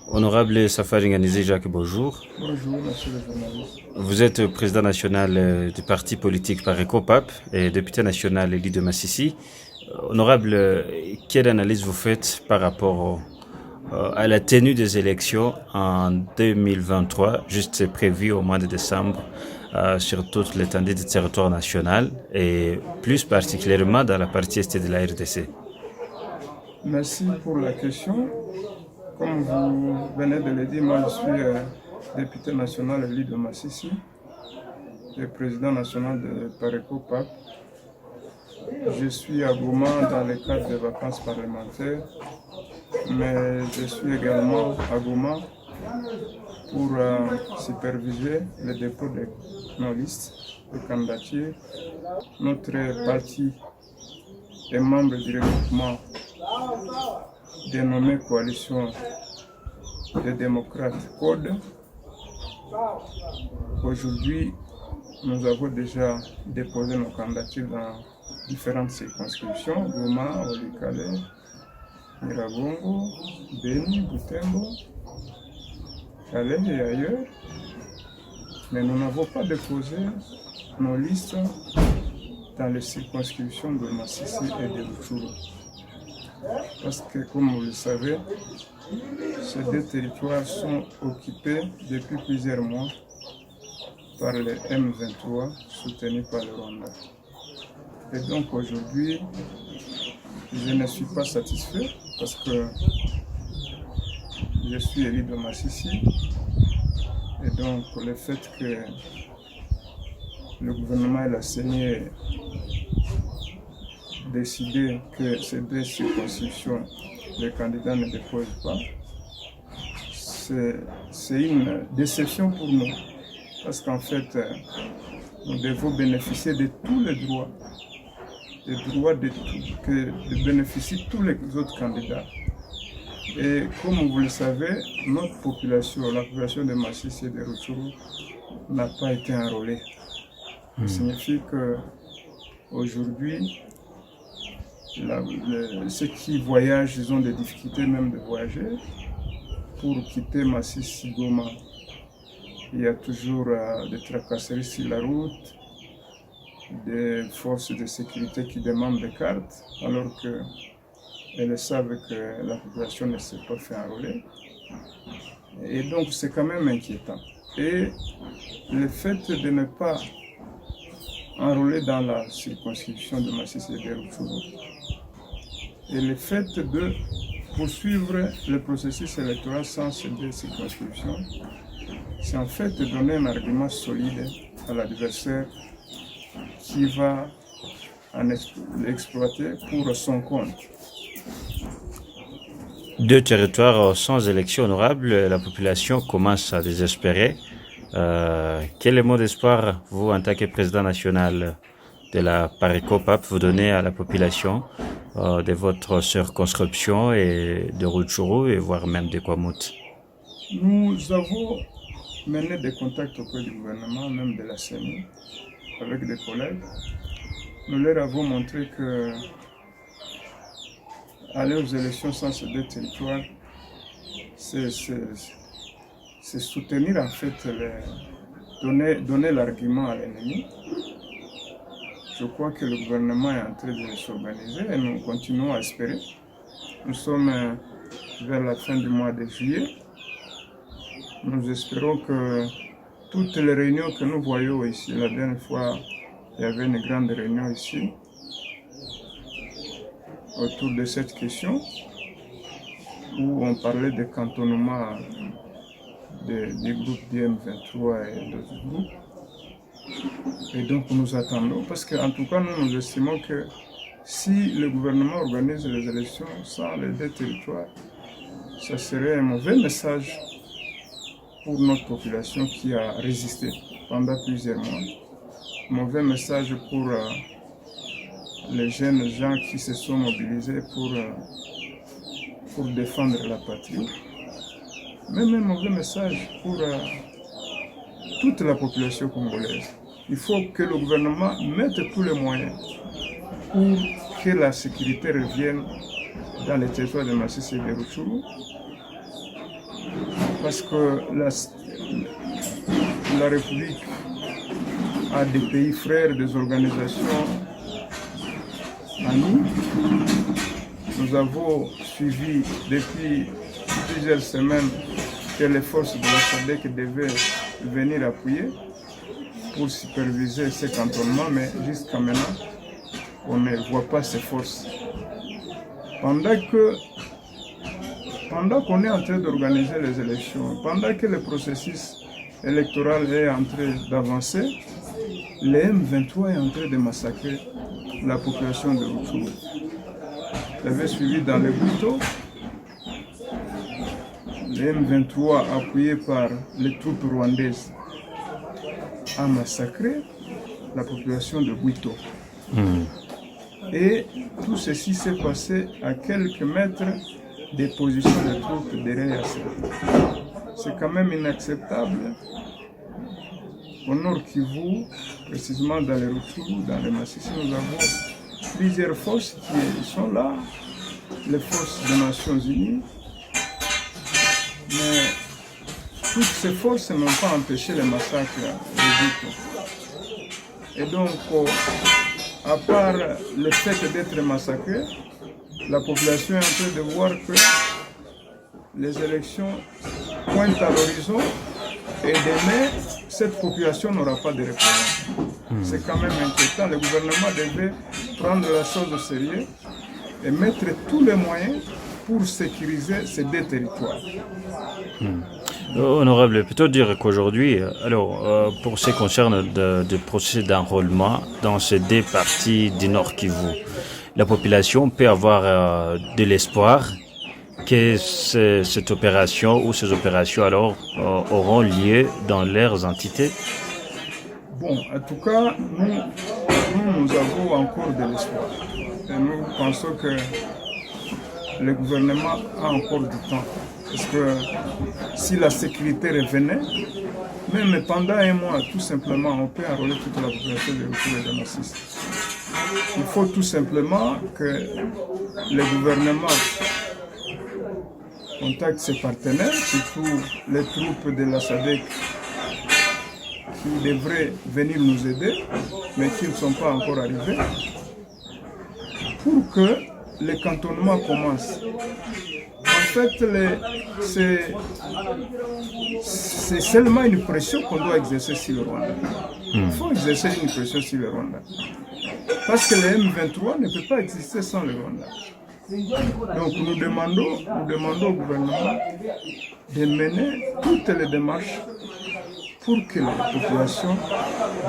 Honorable Safari Nganizé Jacques, bonjour. Bonjour, monsieur le journaliste. Vous êtes président national du parti politique Pareco-PAP et député national élu de Massissi. Honorable, quelle analyse vous faites par rapport à la tenue des élections en 2023, juste prévu au mois de décembre, sur toute l'étendue du territoire national et plus particulièrement dans la partie est de la RDC? Merci pour la question. Comme vous venez de le dire, moi je suis député national élu de Massissi et président national de Pareco-PAP. Je suis à Goma dans le cadre des vacances parlementaires, mais je suis également à Goma pour superviser le dépôt de nos listes de candidature. Notre parti est membre du regroupement dénommé Coalition des démocrates CODE. Aujourd'hui, nous avons déjà déposé nos candidatures dans différentes circonscriptions, Goma, Walikale, Nyiragongo, Beni, Butembo, Calais et ailleurs. Mais nous n'avons pas déposé nos listes dans les circonscriptions de Massissi et de Rutshuru. Parce que, comme vous le savez, ces deux territoires sont occupés depuis plusieurs mois par les M23 soutenus par le Rwanda. Et donc aujourd'hui, je ne suis pas satisfait parce que je suis élu de Massissi. Et donc le fait que le gouvernement et la CENI décidé que ces deux circonscriptions, les candidats ne déposent pas, c'est une déception pour nous. Parce qu'en fait, nous devons bénéficier de tous les droits, que bénéficient tous les autres candidats. Et comme vous le savez, notre population, la population de Massissi et de Rutshuru, n'a pas été enrôlée. Ça signifie qu'aujourd'hui, ceux qui voyagent, ils ont des difficultés même de voyager. Pour quitter Massissi Goma, il y a toujours des tracasseries sur la route, des forces de sécurité qui demandent des cartes, alors qu'elles savent que la population ne s'est pas fait enrôler. Et donc c'est quand même inquiétant. Et le fait de ne pas enrôler dans la circonscription de Massissi et de Rutshuru, et le fait de poursuivre le processus électoral sans ces deux circonscriptions, c'est en fait de donner un argument solide à l'adversaire qui va l'exploiter pour son compte. Deux territoires sans élection honorable, la population commence à désespérer. Quel mot d'espoir, vous, en tant que président national de la Pareco-PAP, vous donnez à la population de votre circonscription et de Rutshuru et voire même de Kwamouth? Nous avons mené des contacts auprès du gouvernement, même de la CENI, avec des collègues. Nous leur avons montré que aller aux élections sans ces deux territoires, c'est soutenir en fait, donner l'argument à l'ennemi. Je crois que le gouvernement est en train de s'organiser et nous continuons à espérer. Nous sommes vers la fin du mois de juillet. Nous espérons que toutes les réunions que nous voyons ici, la dernière fois, il y avait une grande réunion ici autour de cette question où on parlait de cantonnement des groupes d'IM23 et d'autres groupes. Et donc nous attendons, parce qu'en tout cas nous estimons que si le gouvernement organise les élections sans les deux territoires, ça serait un mauvais message pour notre population qui a résisté pendant plusieurs mois. Mauvais message pour les jeunes gens qui se sont mobilisés pour défendre la patrie. Même un mauvais message pour toute la population congolaise. Il faut que le gouvernement mette tous les moyens pour que la sécurité revienne dans les territoires de Massissi et de Rutshuru parce que la République a des pays frères, des organisations amies. Nous avons suivi depuis plusieurs semaines que les forces de la SADC devaient venir appuyer pour superviser ces cantonnements, mais jusqu'à maintenant, on ne voit pas ces forces. Pendant qu'on est en train d'organiser les élections, pendant que le processus électoral est en train d'avancer, le M23 est en train de massacrer la population de Rutshuru. Vous avez suivi dans le Bwito, le M23 appuyé par les troupes rwandaises a massacré la population de Bwito. Et tout ceci s'est passé à quelques mètres des positions de troupes derrière ça. C'est quand même inacceptable. Au Nord Kivu, précisément dans les Rutshuru, dans les Massissi, nous avons plusieurs forces qui sont là, les forces des Nations Unies. Mais toutes ces forces n'ont pas empêché les massacres de Bwito. Et donc, à part le fait d'être massacré, la population est en train de voir que les élections pointent à l'horizon et demain, cette population n'aura pas de représentation. C'est quand même inquiétant. Le gouvernement devait prendre la chose au sérieux et mettre tous les moyens pour sécuriser ces deux territoires. Honorable, plutôt dire qu'aujourd'hui, pour ce qui concerne le processus d'enrôlement dans ces deux parties du Nord Kivu, la population peut avoir de l'espoir que cette opération ou ces opérations auront lieu dans leurs entités. Bon, en tout cas, nous avons encore de l'espoir. Et nous pensons que le gouvernement a encore du temps. Parce que si la sécurité revenait, même pendant un mois, tout simplement, on peut enrôler toute la population de Rutshuru et de Masisi. Il faut tout simplement que le gouvernement contacte ses partenaires, surtout les troupes de la SADC qui devraient venir nous aider, mais qui ne sont pas encore arrivés, pour que le cantonnement commence. En fait, c'est seulement une pression qu'on doit exercer sur le Rwanda. Il faut exercer une pression sur le Rwanda. Parce que le M23 ne peut pas exister sans le Rwanda. Donc nous demandons au gouvernement de mener toutes les démarches pour que la population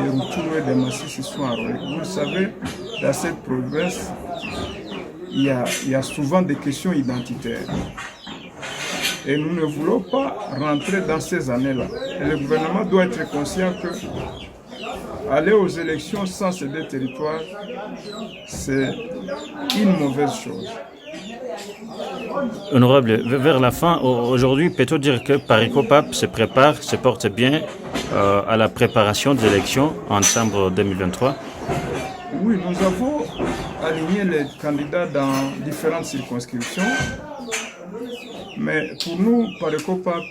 de Rutshuru et de Masisi soit enrôlée. Vous le savez, dans cette province, il y a souvent des questions identitaires. Et nous ne voulons pas rentrer dans ces années-là. Et le gouvernement doit être conscient que aller aux élections sans ces deux territoires, c'est une mauvaise chose. Honorable, vers la fin, aujourd'hui, peut-on dire que Parécopap se prépare, se porte bien à la préparation des élections en décembre 2023? Oui, nous avons aligné les candidats dans différentes circonscriptions. Mais pour nous, Parécopap,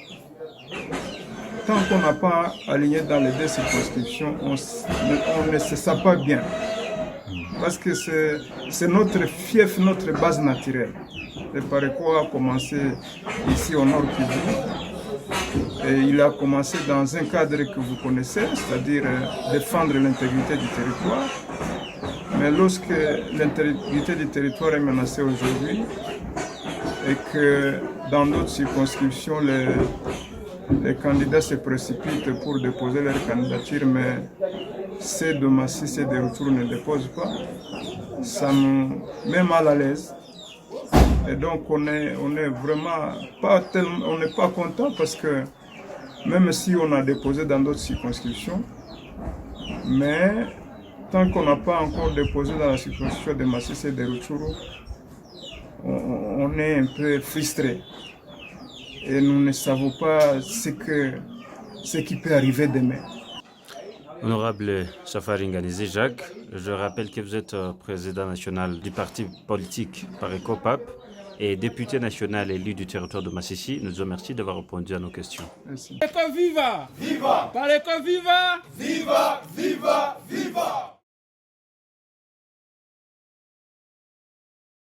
tant qu'on n'a pas aligné dans les deux circonscriptions, on ne se sent pas bien. Parce que c'est notre fief, notre base naturelle. Le Paréco a commencé ici au Nord Kivu. Et il a commencé dans un cadre que vous connaissez, c'est-à-dire défendre l'intégrité du territoire. Mais lorsque l'intégrité du territoire est menacée aujourd'hui et que dans d'autres circonscriptions, les candidats se précipitent pour déposer leur candidature, mais ceux de Masisi et de Rutshuru ne déposent pas, ça nous met mal à l'aise. Et donc on est vraiment pas tellement, on n'est pas content parce que même si on a déposé dans d'autres circonscriptions, mais tant qu'on n'a pas encore déposé dans la circonscription de Masisi et de Rutshuru, on est un peu frustré. Et nous ne savons pas ce qui peut arriver demain. Honorable Safari Nganizi Jacques, je rappelle que vous êtes président national du parti politique Parécopap et député national élu du territoire de Massissi. Nous vous remercions d'avoir répondu à nos questions. Merci. Pareco viva! Viva! Pareco viva! Viva! Viva! Viva!